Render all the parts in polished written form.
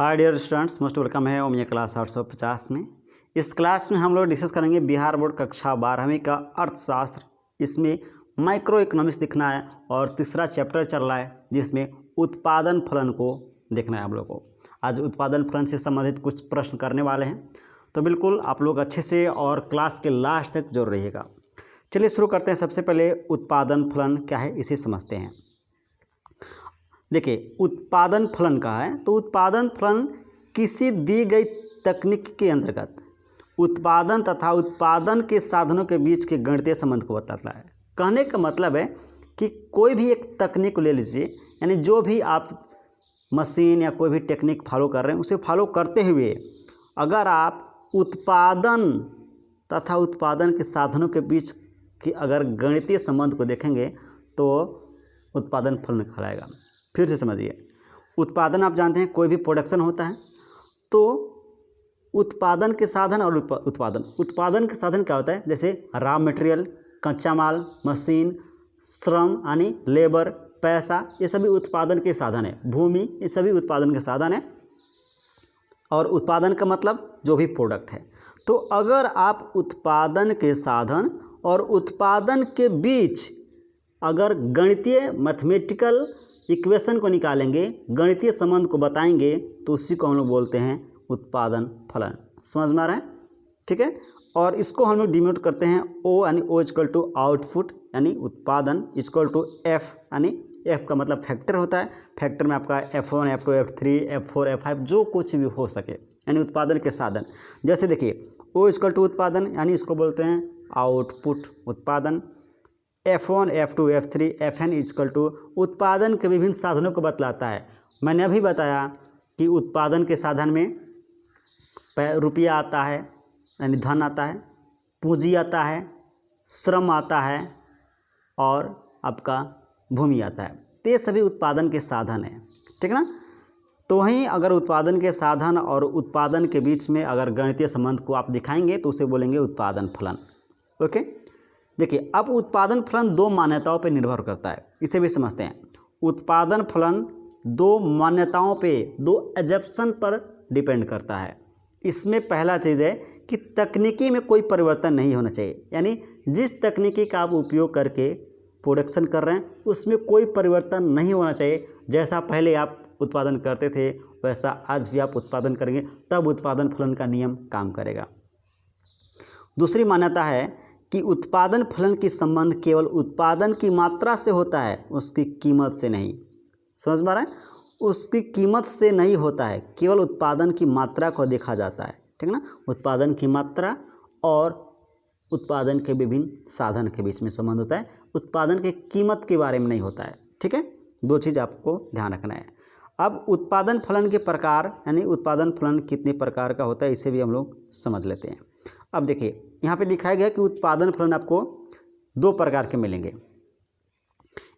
हाय dear students, most welcome है ओमिया class 850 में। इस क्लास में हम लोग डिस्कस करेंगे बिहार बोर्ड कक्षा 12वीं का अर्थशास्त्र। इसमें माइक्रो इकोनॉमिक्स दिखना है और तीसरा चैप्टर चल रहा है जिसमें उत्पादन फलन को देखना है। हम लोग को आज उत्पादन फलन से संबंधित कुछ प्रश्न करने वाले हैं, तो बिल्कुल आप लोग अच्छे से और क्लास के लास्ट तक जरूर रहिएगा। चलिए शुरू करते हैं। सबसे पहले उत्पादन फलन क्या है इसे समझते हैं। देखिए, उत्पादन फलन कहा है तो उत्पादन फलन किसी दी गई तकनीक के अंतर्गत उत्पादन तथा उत्पादन के साधनों के बीच के गणितीय संबंध को बताता है। कहने का मतलब है कि कोई भी एक तकनीक को ले लीजिए, यानी जो भी आप मशीन या कोई भी टेक्निक फॉलो कर रहे हैं उसे फॉलो करते हुए अगर आप उत्पादन तथा उत्पादन के साधनों के बीच की अगर गणितीय संबंध को देखेंगे तो उत्पादन फलन कहलाएगा। फिर से समझिए, उत्पादन आप जानते हैं कोई भी प्रोडक्शन होता है, तो उत्पादन के साधन और उत्पादन के साधन क्या होता है, जैसे रॉ मटेरियल, कच्चा माल, मशीन, श्रम यानी लेबर, पैसा, ये सभी उत्पादन के साधन है। भूमि, ये सभी उत्पादन के साधन है। और उत्पादन का मतलब जो भी प्रोडक्ट है। तो अगर आप उत्पादन के साधन और उत्पादन के बीच अगर गणितीय मैथमेटिकल इक्वेशन को निकालेंगे, गणितीय संबंध को बताएंगे, तो उसी को हम लोग बोलते हैं उत्पादन फलन। समझ में आ रहा है? ठीक है। और इसको हम लोग डिनोट करते हैं ओ, यानी ओ इक्वल टू आउटपुट, यानी उत्पादन इक्वल टू एफ, यानी एफ का मतलब फैक्टर होता है। फैक्टर में आपका F1, F2, F3, F4, F5 जो कुछ भी हो सके, यानी उत्पादन के साधन। जैसे देखिए, ओ इक्वल टू उत्पादन, यानी इसको बोलते हैं आउटपुट उत्पादन। F1, F2, F3, Fn equal to उत्पादन के विभिन्न साधनों को बतलाता है। मैंने अभी बताया कि उत्पादन के साधन में रुपया आता है, यानी धन आता है, पूंजी आता है, श्रम आता है और आपका भूमि आता है। तो ये सभी उत्पादन के साधन हैं, ठीक ना। तो वहीं अगर उत्पादन के साधन और उत्पादन के बीच में अगर गणितीय संबंध को आप दिखाएंगे तो उसे बोलेंगे उत्पादन फलन। ओके। देखिए, अब उत्पादन फलन दो मान्यताओं पर निर्भर करता है, इसे भी समझते हैं। उत्पादन फलन दो मान्यताओं पे, दो एजप्शन पर डिपेंड करता है। इसमें पहला चीज़ है कि तकनीकी में कोई परिवर्तन नहीं होना चाहिए, यानी जिस तकनीकी का आप उपयोग करके प्रोडक्शन कर रहे हैं उसमें कोई परिवर्तन नहीं होना चाहिए। जैसा पहले आप उत्पादन करते थे वैसा आज भी आप उत्पादन करेंगे, तब उत्पादन फलन का नियम काम करेगा। दूसरी मान्यता है कि उत्पादन फलन की संबंध केवल उत्पादन की मात्रा से होता है, उसकी कीमत से नहीं। समझ में आ रहा है? उसकी कीमत से नहीं होता है, केवल उत्पादन की मात्रा को देखा जाता है, ठीक ना। उत्पादन की मात्रा और उत्पादन के विभिन्न साधन के बीच में संबंध होता है, उत्पादन की कीमत के बारे में नहीं होता है, ठीक है। दो चीज़ आपको ध्यान रखना है। अब उत्पादन फलन के प्रकार, यानी उत्पादन फलन कितने प्रकार का होता है, इसे भी हम लोग समझ लेते हैं। अब देखिए, यहाँ पे दिखाया गया कि उत्पादन फलन आपको दो प्रकार के मिलेंगे।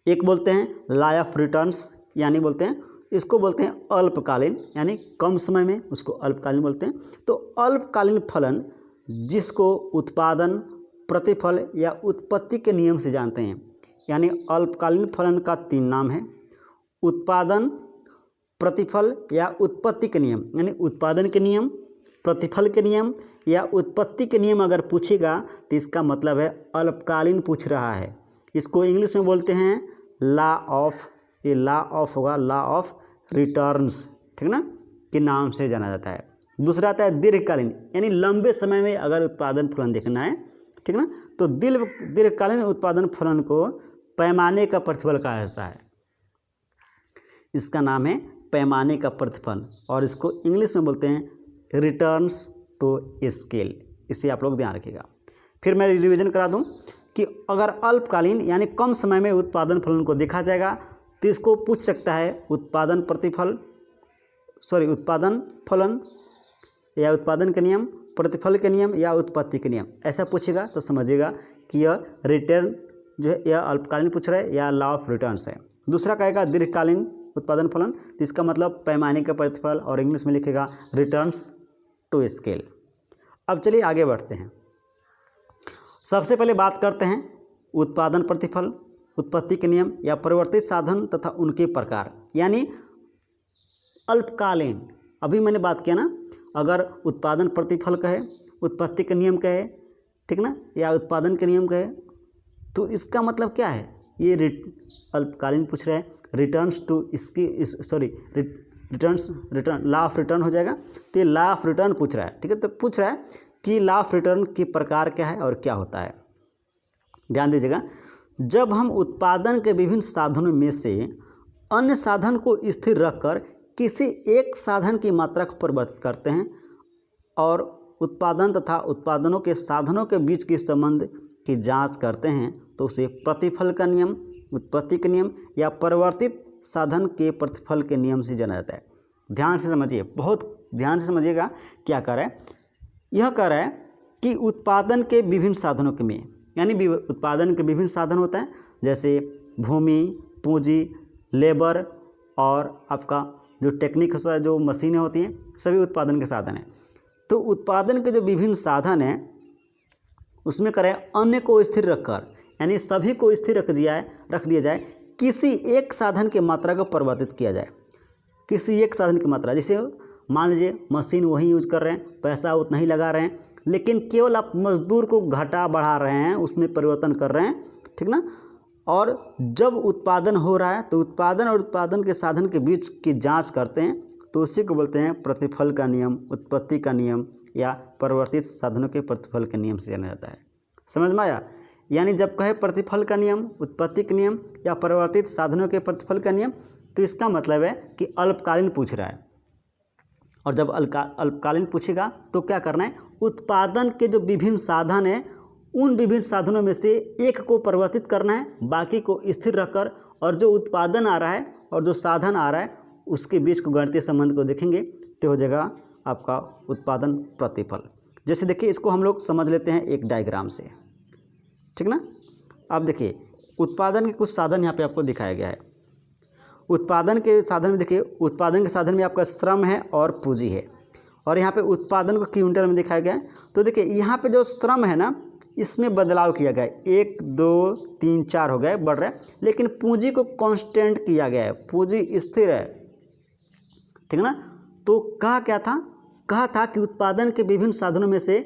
एक बोलते हैं लॉ ऑफ रिटर्न्स, यानी बोलते हैं इसको बोलते हैं अल्पकालीन, यानी कम समय में उसको अल्पकालीन बोलते हैं। तो अल्पकालीन फलन जिसको उत्पादन, प्रतिफल या उत्पत्ति के नियम से जानते हैं, यानी अल्पकालीन फलन का तीन नाम है: उत्पादन, प्रतिफल या उत्पत्ति के नियम। यानी उत्पादन के नियम, प्रतिफल के नियम या उत्पत्ति के नियम अगर पूछेगा तो इसका मतलब है अल्पकालीन पूछ रहा है। इसको इंग्लिश में बोलते हैं लॉ ऑफ, ये लॉ ऑफ होगा, लॉ ऑफ रिटर्न्स, ठीक ना, के नाम से जाना जाता है। दूसरा आता है दीर्घकालीन, यानी लंबे समय में अगर उत्पादन फलन देखना है, ठीक ना, तो दीर्घकालीन उत्पादन फलन को पैमाने का प्रतिफल कहा जाता है। इसका नाम है पैमाने का प्रतिफल, और इसको इंग्लिश में बोलते हैं रिटर्न्स टू स्केल। इसे आप लोग ध्यान रखिएगा। फिर मैं रिवीजन करा दूं कि अगर अल्पकालीन यानी कम समय में उत्पादन फलन को देखा जाएगा तो इसको पूछ सकता है उत्पादन फलन या उत्पादन के नियम, प्रतिफल के नियम या उत्पत्ति के नियम। ऐसा पूछेगा तो समझिएगा कि यह रिटर्न जो है यह अल्पकालीन पूछ रहा है या लॉ ऑफ रिटर्न्स है। दूसरा कहेगा दीर्घकालीन उत्पादन फलन, तो इसका मतलब पैमाने का प्रतिफल, और इंग्लिश में लिखेगा रिटर्न्स टू स्केल। अब चलिए आगे बढ़ते हैं। सबसे पहले बात करते हैं उत्पादन प्रतिफल, उत्पत्ति के नियम या परिवर्तित साधन तथा उनके प्रकार। यानी अभी मैंने बात किया ना, अगर उत्पादन प्रतिफल कहे, उत्पत्ति के नियम कहे, ठीक ना, या उत्पादन के नियम कहे, तो इसका मतलब क्या है, ये अल्पकालीन पूछ रहा है, returns to return law of return हो जाएगा। तो ये लॉ ऑफ रिटर्न पूछ रहा है, ठीक है। तो पूछ रहा है कि लॉ ऑफ रिटर्न के प्रकार क्या है और क्या होता है। ध्यान दीजिएगा, जब हम उत्पादन के विभिन्न साधनों में से अन्य साधन को स्थिर रखकर किसी एक साधन की मात्रा को परिवर्तित करते हैं और उत्पादन तथा उत्पादनों के साधनों के बीच के संबंध की जांच करते हैं, तो उसे प्रतिफल का नियम, उत्पत्ति के नियम या परिवर्तित साधन के प्रतिफल के नियम से जाना जाता है। ध्यान से समझिए, बहुत ध्यान से समझिएगा क्या कर रहा है। यह कह रहा है कि उत्पादन के विभिन्न साधनों के में, यानी उत्पादन के विभिन्न साधन होता है, जैसे भूमि, पूंजी, लेबर और आपका जो टेक्निक होता है, जो मशीनें होती हैं, सभी उत्पादन के साधन हैं। तो उत्पादन के जो विभिन्न साधन हैं उसमें करें अन्य को स्थिर रखकर, यानी सभी को स्थिर रख दिया जाए, किसी एक साधन की मात्रा को परिवर्तित किया जाए। किसी एक साधन की मात्रा, जैसे मान लीजिए मशीन वही यूज कर रहे हैं, पैसा उतना ही लगा रहे हैं, लेकिन केवल आप मजदूर को घटा बढ़ा रहे हैं, उसमें परिवर्तन कर रहे हैं, ठीक ना। और जब उत्पादन हो रहा है तो उत्पादन और उत्पादन के साधन के बीच की जांच करते हैं, तो उसी को बोलते हैं प्रतिफल का नियम, उत्पत्ति का नियम या परिवर्तित साधनों के प्रतिफल के नियम से जाना जाता है। समझ में आया? यानी जब कहे प्रतिफल का नियम, उत्पत्ति के नियम या परिवर्तित साधनों के प्रतिफल का नियम, तो इसका मतलब है कि अल्पकालीन पूछ रहा है। और जब अल्पकालीन पूछेगा तो क्या करना है, उत्पादन के जो विभिन्न साधन हैं उन विभिन्न साधनों में से एक को परिवर्तित करना है, बाकी को स्थिर रखकर, और जो उत्पादन आ रहा है और जो साधन आ रहा है उसके बीच को गणितीय संबंध को देखेंगे तो हो जाएगा आपका उत्पादन प्रतिफल। जैसे देखिए, इसको हम लोग समझ लेते हैं एक डायग्राम से, ठीक ना। अब देखिए, उत्पादन के कुछ साधन यहाँ पे आपको दिखाया गया है। उत्पादन के साधन में देखिए, उत्पादन के साधन में आपका श्रम है और पूंजी है, और यहाँ पे उत्पादन को क्विंटल में दिखाया गया है। तो देखिए यहाँ पे जो श्रम है ना, इसमें बदलाव किया गया है, 1 2 3 4 हो गए, बढ़ रहा है, लेकिन पूंजी को कांस्टेंट किया गया है, पूंजी स्थिर है, ठीक है ना। तो कहा क्या था, कहा था कि उत्पादन के विभिन्न साधनों में से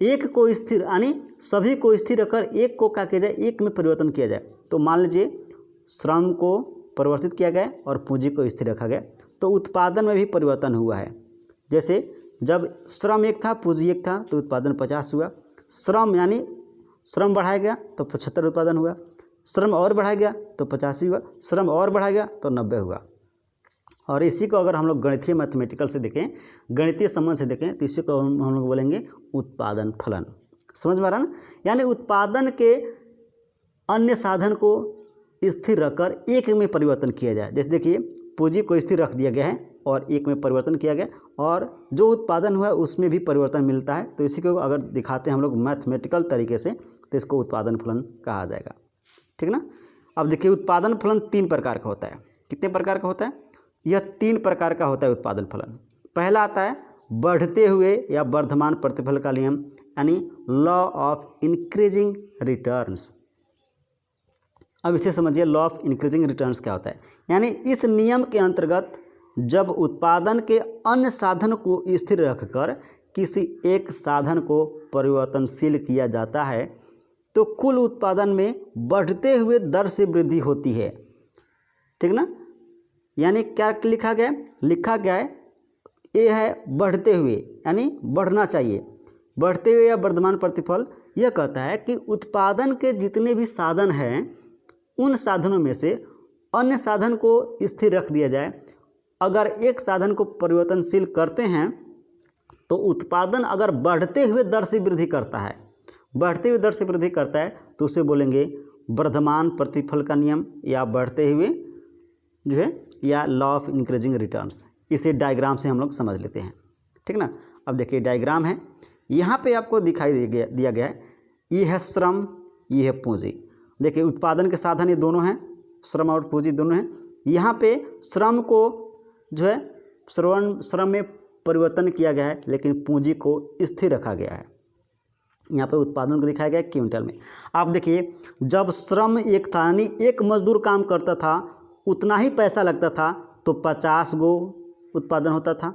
एक को स्थिर, यानी सभी को स्थिर रखकर एक को क्या किया जाए, एक में परिवर्तन किया जाए। तो मान लीजिए श्रम को परिवर्तित किया गया और पूंजी को स्थिर रखा गया, तो उत्पादन में भी परिवर्तन हुआ है। जैसे जब श्रम 1 था, पूंजी 1 था, तो उत्पादन 50 हुआ। श्रम यानी श्रम बढ़ाया गया तो 75 उत्पादन हुआ, श्रम और बढ़ाया गया तो 85 हुआ, श्रम और बढ़ाया गया तो 90 हुआ। और इसी को अगर हम लोग गणितीय मैथमेटिकल से देखें, गणितीय संबंध से देखें, तो इसी को हम लोग बोलेंगे उत्पादन फलन। समझ में आ रहा ना? यानी उत्पादन के अन्य साधन को स्थिर रखकर एक में परिवर्तन किया जाए। जैसे देखिए, पूंजी को स्थिर रख दिया गया है और एक में परिवर्तन किया गया, और जो उत्पादन हुआ है उसमें भी परिवर्तन मिलता है। तो इसी को अगर दिखाते हैं हम लोग मैथमेटिकल तरीके से, तो इसको उत्पादन फलन कहा जाएगा, ठीक ना। अब देखिए, उत्पादन फलन 3 प्रकार का होता है। कितने प्रकार का होता है? यह 3 प्रकार का होता है उत्पादन फलन। पहला आता है बढ़ते हुए या वर्धमान प्रतिफल का नियम, यानी लॉ ऑफ इंक्रीजिंग रिटर्न्स। अब इसे समझिए, लॉ ऑफ इंक्रीजिंग रिटर्न्स क्या होता है। यानी इस नियम के अंतर्गत जब उत्पादन के अन्य साधन को स्थिर रखकर किसी एक साधन को परिवर्तनशील किया जाता है, तो कुल उत्पादन में बढ़ते हुए दर से वृद्धि होती है, ठीक ना। यानी क्या लिखा गया है, ये है बढ़ते हुए, यानी बढ़ना चाहिए। बढ़ते हुए या वर्धमान प्रतिफल यह कहता है कि उत्पादन के जितने भी साधन हैं उन साधनों में से अन्य साधन को स्थिर रख दिया जाए। अगर एक साधन को परिवर्तनशील करते हैं तो उत्पादन अगर बढ़ते हुए दर से वृद्धि करता है, तो उसे बोलेंगे वर्धमान प्रतिफल का नियम या बढ़ते हुए जो है, या लॉ ऑफ इंक्रीजिंग रिटर्न्स। इसे डायग्राम से हम लोग समझ लेते हैं, ठीक ना। अब देखिए, डायग्राम है, यहाँ पे आपको दिखाई दिया गया है, ये है श्रम, ये है पूंजी। देखिए, उत्पादन के साधन ये दोनों हैं, श्रम और पूंजी दोनों हैं। यहाँ पे श्रम को जो है श्रम में परिवर्तन किया गया है, लेकिन पूंजी को स्थिर रखा गया है। यहाँ पे उत्पादन को दिखाया गया है क्विंटल में। आप देखिए, जब श्रम 1 था, यानी एक मजदूर काम करता था, उतना ही पैसा लगता था, तो 50 गो उत्पादन होता था।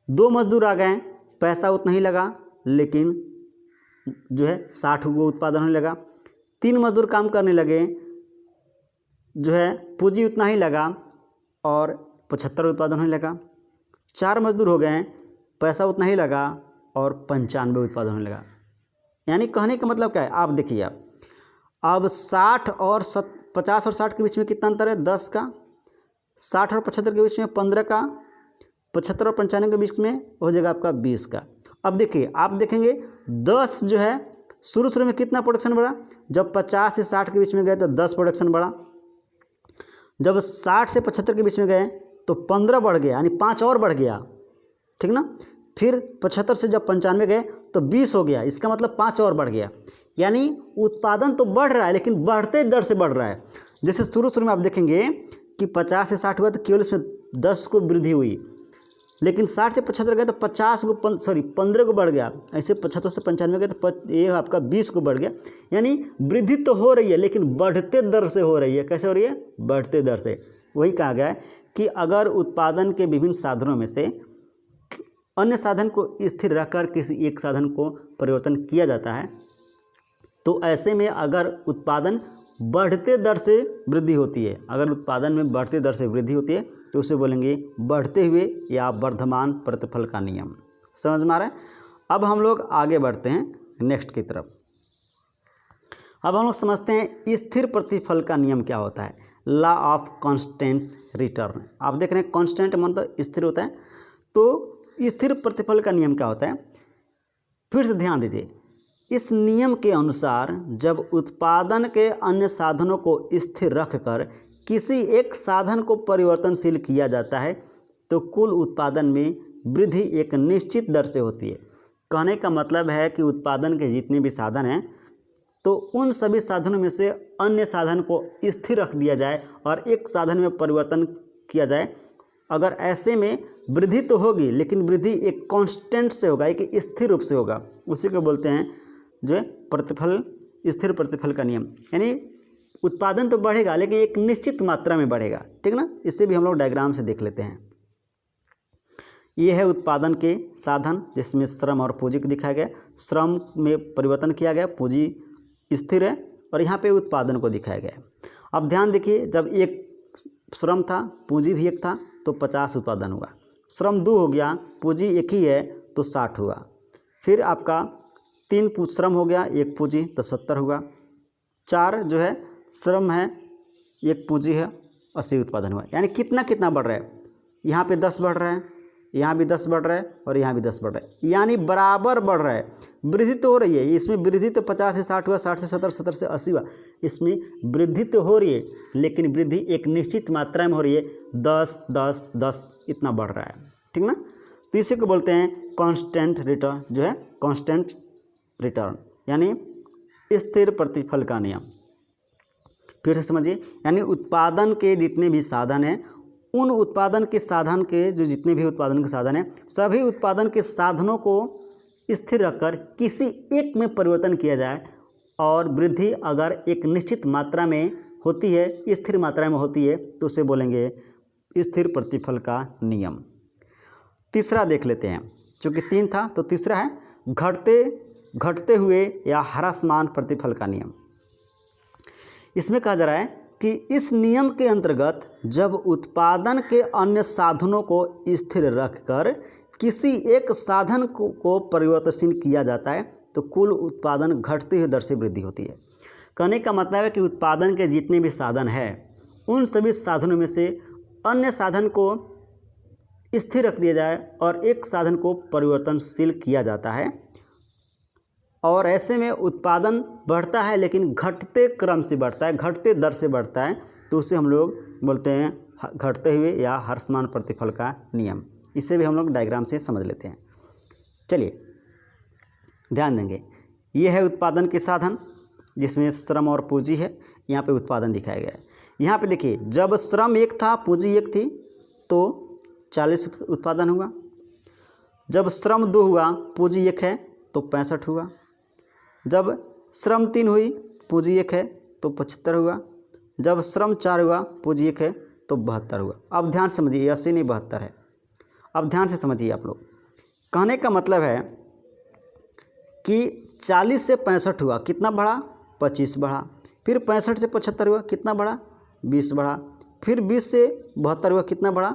2 मजदूर आ गए, पैसा उतना ही लगा लेकिन जो है 60 को उत्पादन होने लगा। 3 मजदूर काम करने लगे, जो है पूंजी उतना ही लगा और 75 उत्पादन होने लगा। 4 मजदूर हो गए, पैसा उतना ही लगा और 95 उत्पादन होने लगा। यानी कहने का मतलब क्या है, आप देखिए अब 50 और 60 के बीच में कितना अंतर है, 10 का। 60 और 75 के बीच में 15 का। 75 और 95 के बीच में हो जाएगा आपका 20 का। अब देखिए, आप देखेंगे 10 जो है शुरू में कितना प्रोडक्शन बढ़ा, जब 50 से 60 के बीच में गए तो 10 प्रोडक्शन बढ़ा। जब 60 से 75 के बीच में गए तो 15 बढ़ गया, यानी 5 और बढ़ गया, ठीक ना। फिर 75 से जब 95 गए तो 20 हो गया, इसका मतलब 5 और बढ़ गया। यानी उत्पादन तो बढ़ रहा है लेकिन बढ़ते दर से बढ़ रहा है। जैसे शुरू में आप देखेंगे कि 50 से 60 हुआ तो केवल इसमें 10 को वृद्धि हुई, लेकिन 60 से 75 गए तो 15 को बढ़ गया। ऐसे 75 से 95 गए तो ये आपका 20 को बढ़ गया। यानी वृद्धि तो हो रही है लेकिन बढ़ते दर से हो रही है। कैसे हो रही है, बढ़ते दर से। वही कहा गया है कि अगर उत्पादन के विभिन्न साधनों में से अन्य साधन को स्थिर रखकर किसी एक साधन को परिवर्तन किया जाता है, तो ऐसे में अगर उत्पादन बढ़ते दर से वृद्धि होती है, अगर उत्पादन में बढ़ते दर से वृद्धि होती है तो उसे बोलेंगे बढ़ते हुए या वर्धमान प्रतिफल का नियम। समझ में आ रहा है। अब हम लोग आगे बढ़ते हैं नेक्स्ट की तरफ। अब हम लोग समझते हैं स्थिर प्रतिफल का नियम क्या होता है, लॉ ऑफ कांस्टेंट रिटर्न। आप देख रहे हैं कांस्टेंट मतलब स्थिर होता है, तो स्थिर प्रतिफल का नियम क्या होता है। फिर से ध्यान दीजिए, इस नियम के अनुसार जब उत्पादन के अन्य साधनों को स्थिर रखकर किसी एक साधन को परिवर्तनशील किया जाता है तो कुल उत्पादन में वृद्धि एक निश्चित दर से होती है। कहने का मतलब है कि उत्पादन के जितने भी साधन हैं तो उन सभी साधनों में से अन्य साधन को स्थिर रख दिया जाए और एक साधन में परिवर्तन किया जाए। अगर ऐसे में वृद्धि तो होगी लेकिन वृद्धि एक कांस्टेंट से होगा, एक स्थिर रूप से होगा। उसी को बोलते हैं जो है प्रतिफल, स्थिर प्रतिफल का नियम। यानी उत्पादन तो बढ़ेगा लेकिन एक निश्चित मात्रा में बढ़ेगा, ठीक ना। इसे भी हम लोग डायग्राम से देख लेते हैं। ये है उत्पादन के साधन जिसमें श्रम और पूंजी को दिखाया गया। श्रम में परिवर्तन किया गया, पूंजी स्थिर है, और यहाँ पे उत्पादन को दिखाया गया। अब ध्यान देखिए, जब एक श्रम था, पूंजी भी एक था, तो 50 उत्पादन हुआ। श्रम 2 हो गया, पूंजी एक ही है तो 60 हुआ। फिर आपका 3 श्रम हो गया, 1 पूंजी तो 70 हुआ। 4 जो है श्रम है, 1 पूंजी है, 80 उत्पादन हुआ। यानी कितना कितना बढ़ रहा है, यहाँ पे 10 बढ़ रहा है, यहाँ भी 10 बढ़ रहा है और यहाँ भी 10 बढ़ रहा है, यानी बराबर बढ़ रहा है। वृद्धि तो हो रही है, इसमें वृद्धि तो 50 से 60 हुआ, 60 से 70, 70 से 80 हुआ। इसमें वृद्धि तो हो रही है लेकिन वृद्धि एक निश्चित मात्रा में हो रही है, 10 10 10 इतना बढ़ रहा है, ठीक ना। तो इसी को बोलते हैं कांस्टेंट रिटर्न, जो है कांस्टेंट रिटर्न यानी स्थिर प्रतिफल का नियम। फिर से समझिए, यानी उत्पादन के जितने भी साधन हैं, उन उत्पादन के साधन के जो जितने भी उत्पादन के साधन हैं, सभी उत्पादन के साधनों को स्थिर रखकर किसी एक में परिवर्तन किया जाए और वृद्धि अगर एक निश्चित मात्रा में होती है, स्थिर मात्रा में होती है, तो उसे बोलेंगे स्थिर प्रतिफल का नियम। तीसरा देख लेते हैं, चूँकि 3 था तो तीसरा है घटते हुए या ह्रासमान प्रतिफल का नियम। इसमें कहा जा रहा है कि इस नियम के अंतर्गत जब उत्पादन के अन्य साधनों को स्थिर रखकर किसी एक साधन को परिवर्तनशील किया जाता है तो कुल उत्पादन घटती हुई दर से वृद्धि होती है। कहने का मतलब है कि उत्पादन के जितने भी साधन हैं, उन सभी साधनों में से अन्य साधन को स्थिर रख दिया जाए और एक साधन को परिवर्तनशील किया जाता है, और ऐसे में उत्पादन बढ़ता है लेकिन घटते क्रम से बढ़ता है, घटते दर से बढ़ता है, तो उसे हम लोग बोलते हैं घटते हुए या ह्रासमान प्रतिफल का नियम। इसे भी हम लोग डायग्राम से समझ लेते हैं। चलिए ध्यान देंगे, ये है उत्पादन के साधन जिसमें श्रम और पूंजी है। यहाँ पे उत्पादन दिखाया गया है। यहाँ पे देखिए, जब श्रम 1 था, पूंजी 1 थी तो 40 उत्पादन हुआ। जब श्रम 2 हुआ, पूंजी 1 है तो 65 हुआ। जब श्रम 3 हुई, पूंजी 1 है तो 75 हुआ। जब श्रम 4 हुआ, पूंजी 1 है तो 72 हुआ। अब ध्यान समझिए, 80 नहीं 72 है। अब ध्यान से समझिए आप लोग। कहने का मतलब है कि 40 से 65 हुआ, कितना बढ़ा? 25 बढ़ा। फिर 65 से 75 हुआ, कितना बढ़ा? 20 बढ़ा। फिर 20 से 72 हुआ, कितना बढ़ा?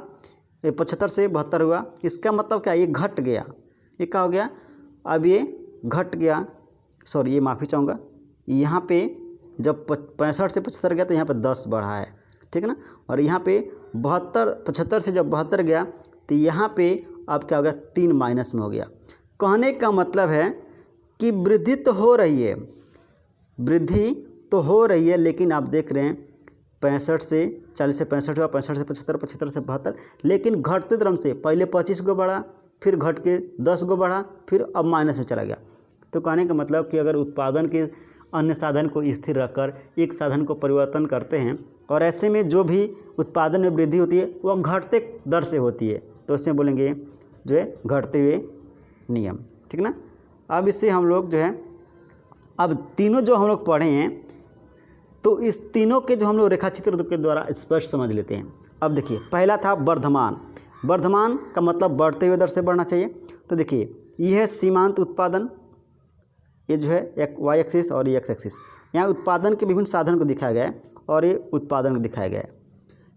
75 से 72 हुआ। इसका मतलब क्या? ये घट गया। ये क्या हो गया? अब ये घट गया, सॉरी ये माफ़ी चाहूँगा, यहाँ पे जब 65 से 75 गया तो यहाँ पे 10 बढ़ा है, ठीक है ना। और यहाँ पे 75 से जब 72 गया तो यहाँ पे अब क्या हो गया? 3 माइनस में हो गया। कहने का मतलब है कि वृद्धि तो हो रही है, वृद्धि तो हो रही है, लेकिन आप देख रहे हैं 65 से 40 से 65 हुआ, 65 से 75, 75 से 72, लेकिन घटते क्रम से पहले 25 गो बढ़ा, फिर घट के 10 गो बढ़ा, फिर अब माइनस में चला गया। तो कहने का मतलब कि अगर उत्पादन के अन्य साधन को स्थिर रखकर एक साधन को परिवर्तन करते हैं और ऐसे में जो भी उत्पादन में वृद्धि होती है वह घटते दर से होती है, तो इसमें बोलेंगे जो है घटते हुए नियम, ठीक ना। अब इससे हम लोग जो है, अब तीनों जो हम लोग पढ़े हैं तो इस तीनों के जो हम लोग रेखाचित्र के द्वारा स्पष्ट समझ लेते हैं। अब देखिए, पहला था वर्धमान। वर्धमान का मतलब बढ़ते हुए दर से बढ़ना चाहिए। तो देखिए, यह है सीमांत उत्पादन, ये जो है एक वाई एक्सिस और ये एक्स एक्सिस। यहाँ उत्पादन के विभिन्न साधन को दिखाया गया है और ये उत्पादन को दिखाया गया है।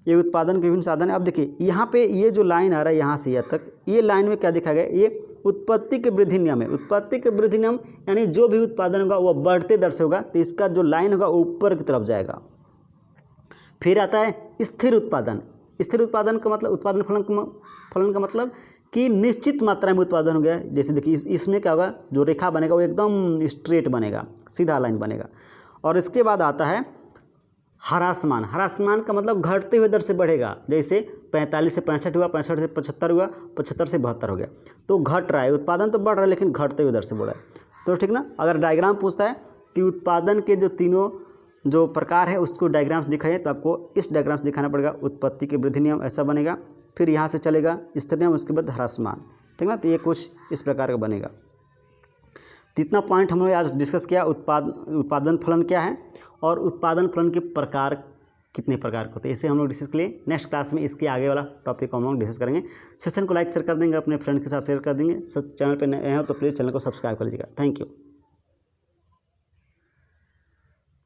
ये उत्पादन के विभिन्न साधन है। अब देखिए यहाँ पे ये जो लाइन आ रहा है यहाँ से यहाँ तक, ये लाइन में क्या दिखाया गया है? ये उत्पत्ति के वृद्धि नियम है। उत्पत्ति के वृद्धि नियम यानी जो भी उत्पादन होगा वह बढ़ते दर से होगा, तो इसका जो लाइन होगा वो ऊपर की तरफ जाएगा। फिर आता है स्थिर उत्पादन। स्थिर उत्पादन का मतलब उत्पादन फलन का मतलब कि निश्चित मात्रा में उत्पादन हो गया। जैसे देखिए इसमें क्या होगा? जो रेखा बनेगा वो एकदम स्ट्रेट बनेगा, सीधा लाइन बनेगा। और इसके बाद आता है ह्रासमान। ह्रासमान का मतलब घटते हुए दर से बढ़ेगा। जैसे 45 से 65 हुआ, 65 से 75 हुआ, 75 से 72 हो गया, तो घट रहा है, उत्पादन तो बढ़ रहा है लेकिन घटते हुए दर से बढ़ रहा है। तो ठीक ना। अगर डायग्राम पूछता है कि उत्पादन के जो तीनों जो प्रकार है उसको डायग्राम्स दिखाइए, तो आपको इस डायग्राम से दिखाना पड़ेगा। उत्पत्ति के वृद्धि नियम ऐसा बनेगा, फिर यहाँ से चलेगा स्थिर नियम, उसके बाद ह्रासमान, ठीक ना। तो ये कुछ इस प्रकार का बनेगा। तो इतना पॉइंट हम लोग आज डिस्कस किया। उत्पादन फलन क्या है और उत्पादन फलन के प्रकार कितने प्रकार के होते हैं, इसे हम लोग डिस्कस के लिए नेक्स्ट क्लास में इसके आगे वाला टॉपिक को हम लोग डिस्कस करेंगे। सेशन को लाइक शेयर कर देंगे, अपने फ्रेंड के साथ शेयर कर देंगे। सब चैनल पर नए हैं तो प्लीज़ चैनल को सब्सक्राइब कर लीजिएगा। Thank you.